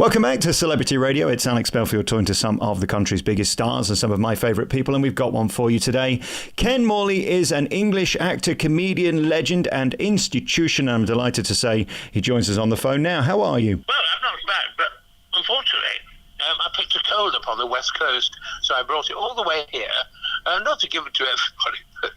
Welcome back to Celebrity Radio. It's Alex Belfield talking to some of the country's biggest stars and some of my favourite people, and we've got one for you today. Ken Morley is an English actor, comedian, legend and institution. I'm delighted to say he joins us on the phone now. How are you? Well, I'm not bad, but unfortunately, I picked a cold up on the West Coast, so I brought it all the way here. Not to give it to everybody, but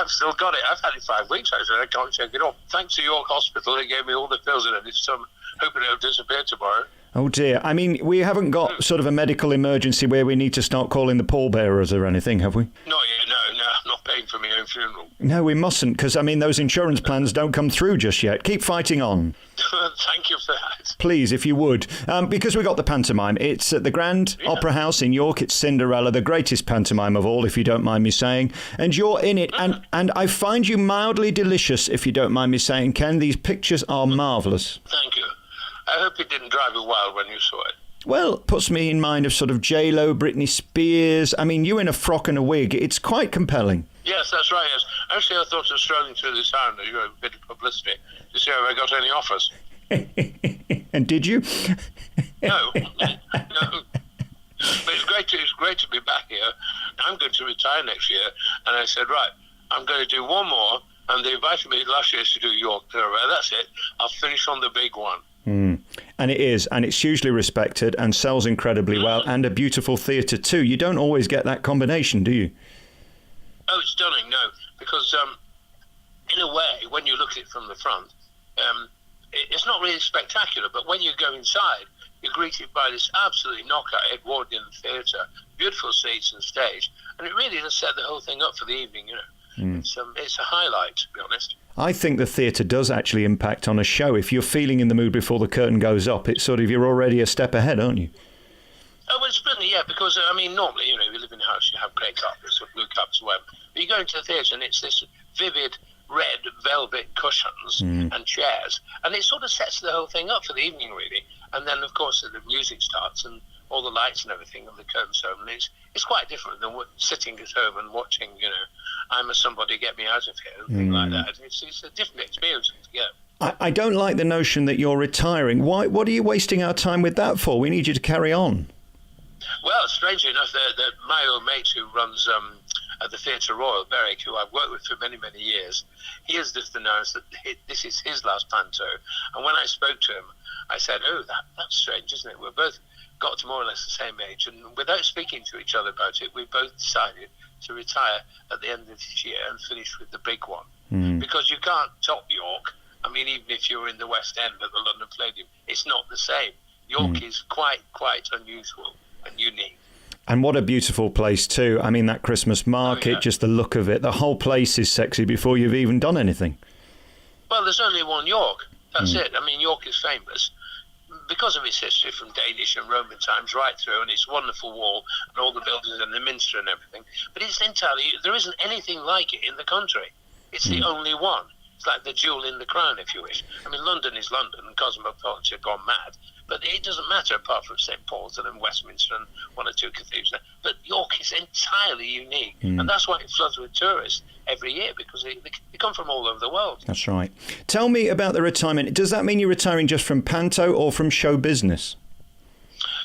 I've still got it. I've had it 5 weeks, actually. I can't take it off. Thanks to York Hospital, they gave me all the pills in it, so I'm hoping it'll disappear tomorrow. Oh dear. I mean, we haven't got sort of a medical emergency where we need to start calling the pallbearers or anything, have we? Not yet, no. I'm not paying for my own funeral. No, we mustn't, because, I mean, those insurance plans don't come through just yet. Keep fighting on. Thank you for that. Please, if you would. Because we got the pantomime. It's at the Grand Opera House in York. It's Cinderella, the greatest pantomime of all, if you don't mind me saying. And you're in it. And I find you mildly delicious, if you don't mind me saying, Ken. These pictures are marvellous. Thank you. I hope it didn't drive you wild when you saw it. Well, puts me in mind of sort of J-Lo, Britney Spears. I mean, you in a frock and a wig. It's quite compelling. Yes, that's right, yes. Actually, I thought of strolling through the town to do a bit of publicity to see if I got any offers. And did you? No. But it's great to be back here. I'm going to retire next year. And I said, right, I'm going to do one more. And they invited me last year to do York. That's it. I'll finish on the big one. And it is, and it's hugely respected and sells incredibly well, and a beautiful theatre too. You don't always get that combination, do you? Oh, it's stunning, no, because in a way, when you look at it from the front, it's not really spectacular, but when you go inside, you're greeted by this absolutely knockout Edwardian theatre, beautiful seats and stage, and it really does set the whole thing up for the evening, you know. It's a highlight, to be honest. I think the theatre does actually impact on a show. If you're feeling in the mood before the curtain goes up, it's sort of, you're already a step ahead, aren't you? Oh, well, it's brilliant, yeah, because, I mean, normally, you know, you live in a house, you have grey carpets or blue carpets or whatever, but you go into the theatre and it's this vivid red velvet cushions and chairs, and it sort of sets the whole thing up for the evening, really. And then, of course, the music starts and all the lights and everything and the curtains open. It's quite different than sitting at home and watching, you know, I'm a Somebody Get Me Out of Here and things like that. It's a different experience altogether. I don't like the notion that you're retiring. Why? What are you wasting our time with that for? We need you to carry on. Well, strangely enough, my old mate who runs at the Theatre Royal, Berwick, who I've worked with for many, many years, he has just announced that this is his last panto. And when I spoke to him, I said, oh, that's strange, isn't it? We're both got to more or less the same age, and without speaking to each other about it, we both decided to retire at the end of this year and finish with the big one. Because you can't top York. I mean, even if you're in the West End at the London Palladium, it's not the same. York is quite unusual and unique. And what a beautiful place too. I mean, that Christmas market, just the look of it, the whole place is sexy before you've even done anything. Well, there's only one York. That's it. I mean, York is famous because of its history from Danish and Roman times right through, and its wonderful wall and all the buildings and the minster and everything. But it's entirely, there isn't anything like it in the country. It's the only one. It's like the jewel in the crown, if you wish. I mean, London is London, and cosmopolitans have gone mad. But it doesn't matter apart from St. Paul's and Westminster and one or two cathedrals. But York is entirely unique. And that's why it floods with tourists every year, because they come from all over the world. That's right. Tell me about the retirement. Does that mean you're retiring just from Panto or from show business?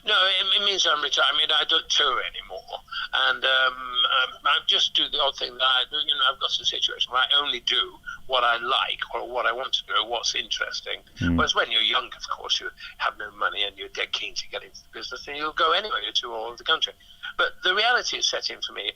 No, it means I'm retired. I mean, I don't tour anymore. And I just do the odd thing that I do. You know, I've got a situation where I only do what I like or what I want to do, what's interesting. Whereas when you're young, of course, you have no money and you're dead keen to get into the business, and you'll go anywhere to all over the country. But the reality is set in for me.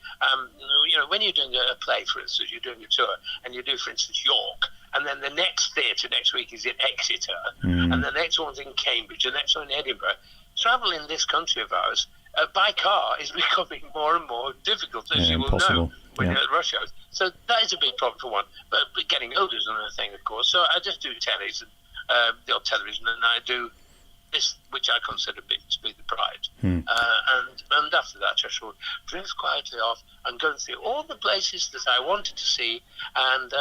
You know, when you're doing a play, for instance, you're doing a tour, and you do, for instance, York, and then the next theatre next week is in Exeter, and the next one's in Cambridge, the next one in Edinburgh. Travel in this country of ours by car is becoming more and more difficult, as you will know when you're at rush hours. So that is a big problem for one. But getting older is another thing, of course. So I just do tellies and the odd television, and I do this, which I consider to be the pride. And after that, I shall drift quietly off and go and see all the places that I wanted to see and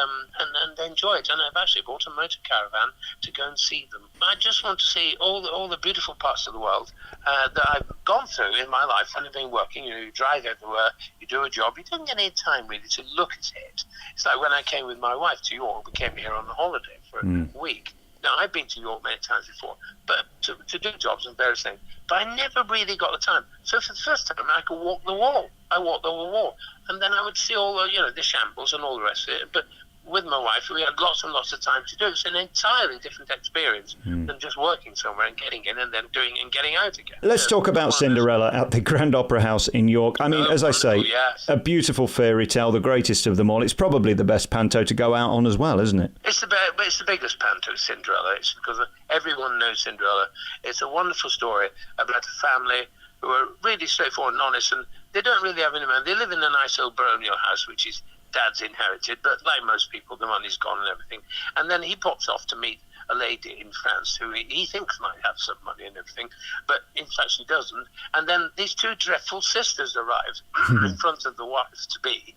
enjoy it. And I've actually bought a motor caravan to go and see them. I just want to see all the beautiful parts of the world that I've gone through in my life when I've been working. You know, you drive everywhere, you do a job, you don't get any time really to look at it. It's like when I came with my wife to York, we came here on a holiday for a week. Now, I've been to York many times before, but to do jobs and various things, but I never really got the time. So for the first time, I could walk the wall. I walked the wall, and then I would see all the shambles and all the rest of it. But with my wife, we had lots and lots of time to do it. It's an entirely different experience than just working somewhere and getting in and then doing and getting out again. Let's talk about Cinderella at the Grand Opera House in York. I mean, as I say, yes. A beautiful fairy tale, the greatest of them all. It's probably the best panto to go out on as well, isn't it? It's the biggest panto, Cinderella. It's because everyone knows Cinderella. It's a wonderful story about a family who are really straightforward and honest, and they don't really have any money. They live in a nice old baronial house, which is Dad's inherited, but like most people, the money's gone and everything. And then he pops off to meet a lady in France who he thinks might have some money and everything, but in fact she doesn't. And then these two dreadful sisters arrive in front of the wife-to-be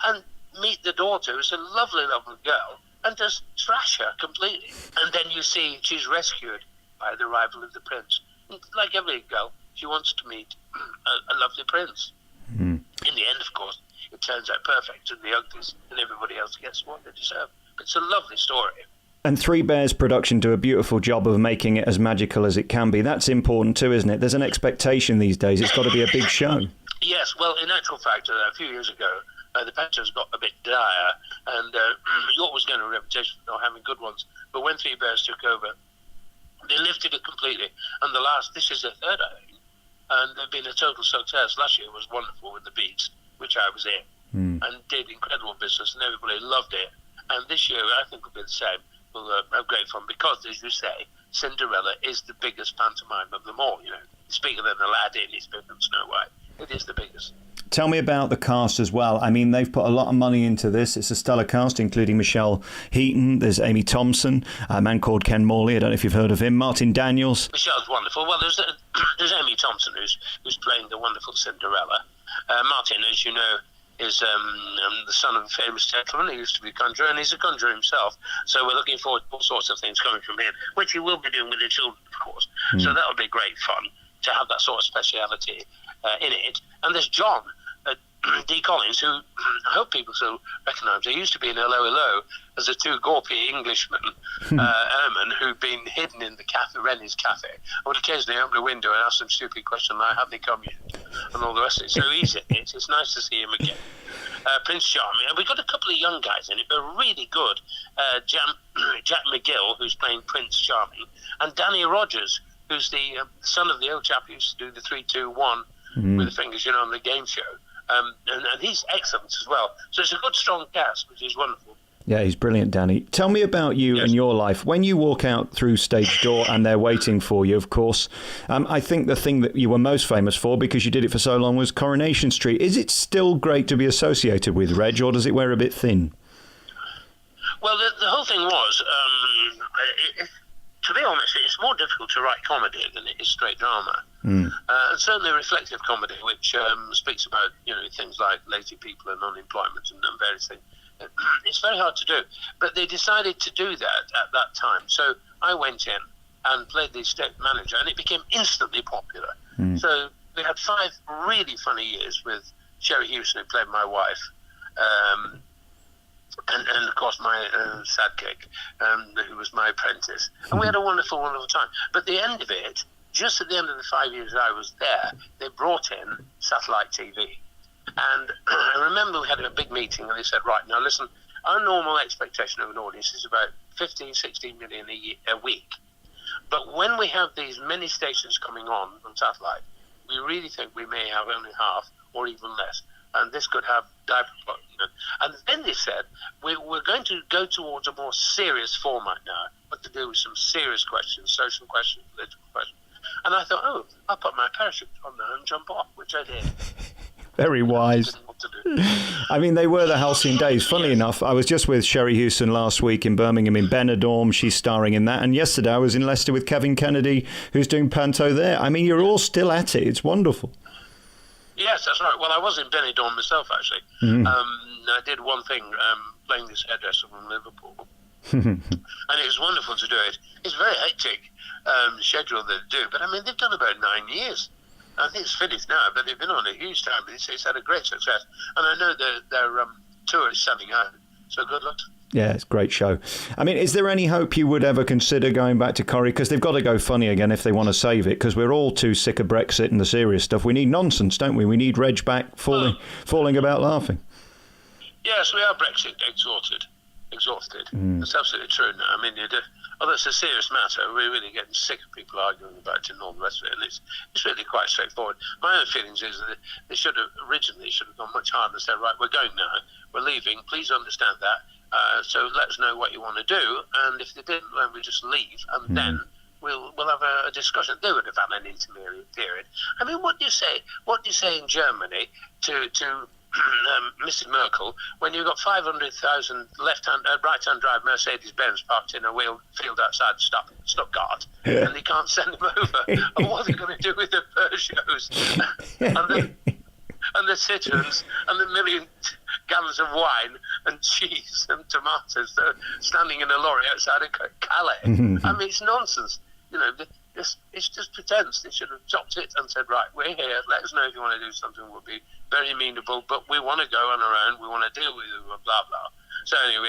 and meet the daughter, who's a lovely, lovely girl, and just trash her completely. And then you see she's rescued by the arrival of the prince. And like every girl, she wants to meet a lovely prince. In the end, of course, it turns out perfect, and the uglies and everybody else gets what they deserve. It's a lovely story. And Three Bears production do a beautiful job of making it as magical as it can be. That's important too, isn't it? There's an expectation these days. It's got to be a big show. Yes, well, in actual fact, a few years ago, the Pantos got a bit dire, and York was getting a reputation for not having good ones. But when Three Bears took over, they lifted it completely. And this is their third, I think. And they've been a total success. Last year was wonderful with the Beats, which I was in, and did incredible business, and everybody loved it. And this year, I think will be the same. We'll have great fun because, as you say, Cinderella is the biggest pantomime of them all. It's bigger than Aladdin, it's bigger than Snow White. It is the biggest. Tell me about the cast as well. I mean, they've put a lot of money into this. It's a stellar cast, including Michelle Heaton. There's Amy Thompson, a man called Ken Morley. I don't know if you've heard of him. Martin Daniels. Michelle's wonderful. Well, there's Amy Thompson, who's playing the wonderful Cinderella. Martin, as you know, is the son of a famous gentleman. He used to be a conjurer, and he's a conjurer himself. So we're looking forward to all sorts of things coming from him, which he will be doing with the children, of course. So that'll be great fun to have that sort of speciality in it. And there's John D. Collins, who I hope people still recognise. He used to be in Hello Hello as the two gawpy Englishmen, airmen, who'd been hidden in the cafe, Rennie's cafe. I would occasionally open the window and ask them stupid questions like, have they come yet? And all the rest of it. So he's in it. It's nice to see him again. Prince Charming. And we've got a couple of young guys in it, but really good. Jack McGill, who's playing Prince Charming, and Danny Rogers, who's the son of the old chap who used to do the 3-2-1 with the fingers, on the game show. And he's excellent as well. So it's a good, strong cast, which is wonderful. Yeah, he's brilliant, Danny. Tell me about you and your life. When you walk out through stage door and they're waiting for you, of course, I think the thing that you were most famous for, because you did it for so long, was Coronation Street. Is it still great to be associated with Reg, or does it wear a bit thin? Well, the whole thing was, to be honest, it's more difficult to write comedy than it is straight drama. And certainly reflective comedy, which speaks about things like lazy people and unemployment and various things. It's very hard to do, but they decided to do that at that time. So I went in and played the estate manager, and it became instantly popular. So we had 5 really funny years with Sherry Houston, who played my wife, and of course my sidekick, who was my apprentice. And we had a wonderful, wonderful time. But at the end of it, just at the end of the 5 years I was there, they brought in satellite TV. And I remember we had a big meeting, and they said, right, now listen, our normal expectation of an audience is about 15, 16 million a week. But when we have these many stations coming on satellite, we really think we may have only half or even less. And this could have diaper. And then they said, we're going to go towards a more serious format now, but to do with some serious questions, social questions, political questions. And I thought, I'll put my parachute on now and jump off, which I did. Very wise. I mean, they were the halcyon days. Funnily enough, I was just with Sherry Houston last week in Birmingham in Benidorm. She's starring in that. And yesterday I was in Leicester with Kevin Kennedy, who's doing Panto there. I mean, you're all still at it. It's wonderful. Yes, that's right. Well, I was in Benidorm myself, actually. I did one thing, playing this hairdresser from Liverpool. And it was wonderful to do it. It's a very hectic schedule they do. But, I mean, they've done about 9 years. I think it's finished now, but they've been on a huge time. It's had a great success. And I know their tour is selling out. So good luck. Yeah, it's a great show. I mean, is there any hope you would ever consider going back to Corrie? Because they've got to go funny again if they want to save it, because we're all too sick of Brexit and the serious stuff. We need nonsense, don't we? We need Reg back falling about laughing. Yes, we are Brexit exhausted. That's absolutely true. No, I mean, although it's a serious matter, we're really getting sick of people arguing about it and all the rest of it, and it's really quite straightforward. My own feelings is that they should have gone much harder and said, right, we're going now, we're leaving, please understand that, so let us know what you want to do, and if they didn't, then we just leave, and then we'll have a discussion. They would have had an intermediate period. I mean, what do you say in Germany to Mrs. Merkel, when you've got 500,000 right-hand drive Mercedes-Benz parked in a field outside Stuttgart, and they can't send them over? And what are they going to do with the Peugeots and the Citroens and the million gallons of wine and cheese and tomatoes that are standing in a lorry outside of Calais? I mean, it's nonsense. You know, it's just pretense. They should have chopped it and said, right, we're here, let us know if you want to do something. We'll be very amenable, but we want to go on our own, we want to deal with it, blah, blah. So anyway,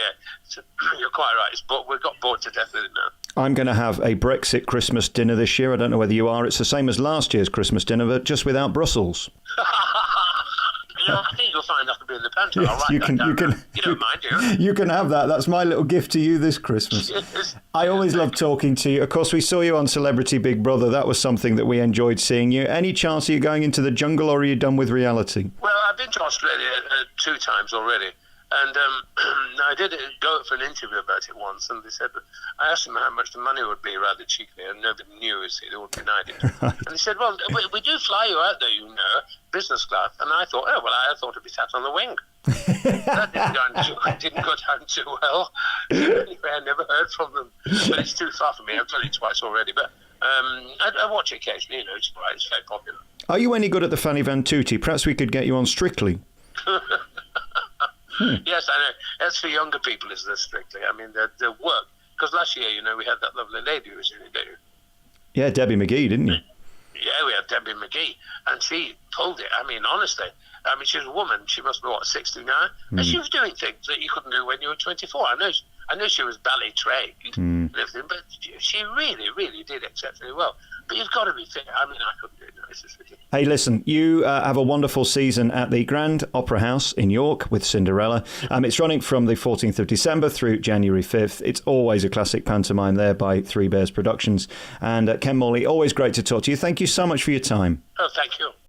you're quite right, but we've got bored to death with it now. I'm going to have a Brexit Christmas dinner this year. I don't know whether you are. It's the same as last year's Christmas dinner, but just without Brussels. I think you'll find that'll be in the Panto. Yes, I'll write you that down. can, You don't mind, do you? You can have that. That's my little gift to you this Christmas. Yes. I always love talking to you. Of course, we saw you on Celebrity Big Brother. That was something that we enjoyed seeing you. Any chance of you going into the jungle, or are you done with reality? Well, I've been to Australia 2 times already. And I did go for an interview about it once, and they said, I asked them how much the money would be rather cheaply, and nobody knew, you see, they all denied it. Right. And they said, well, we do fly you out there, you know, business class. And I thought, I thought it'd be sat on the wing. That didn't go down too well. Anyway, I never heard from them. But it's too far for me. I've done it twice already. But I watch it occasionally, you know, it's very popular. Are you any good at the Fanny Van Tootie? Perhaps we could get you on Strictly. Yes, I know. That's for younger people, is this Strictly? I mean, the work. Because last year, you know, we had that lovely lady who was in it, didn't you? Yeah, Debbie McGee, didn't you? Yeah, we had Debbie McGee. And she pulled it. I mean, honestly. I mean, she was a woman. She must be, 60 now? And she was doing things that you couldn't do when you were 24. I know she was ballet trained and everything, but she really, really did exceptionally well. But you've got to be fit. I mean, I couldn't do it. No, it's just ridiculous. Hey, listen, you have a wonderful season at the Grand Opera House in York with Cinderella. It's running from the 14th of December through January 5th. It's always a classic pantomime there by Three Bears Productions. And Ken Morley, always great to talk to you. Thank you so much for your time. Oh, thank you.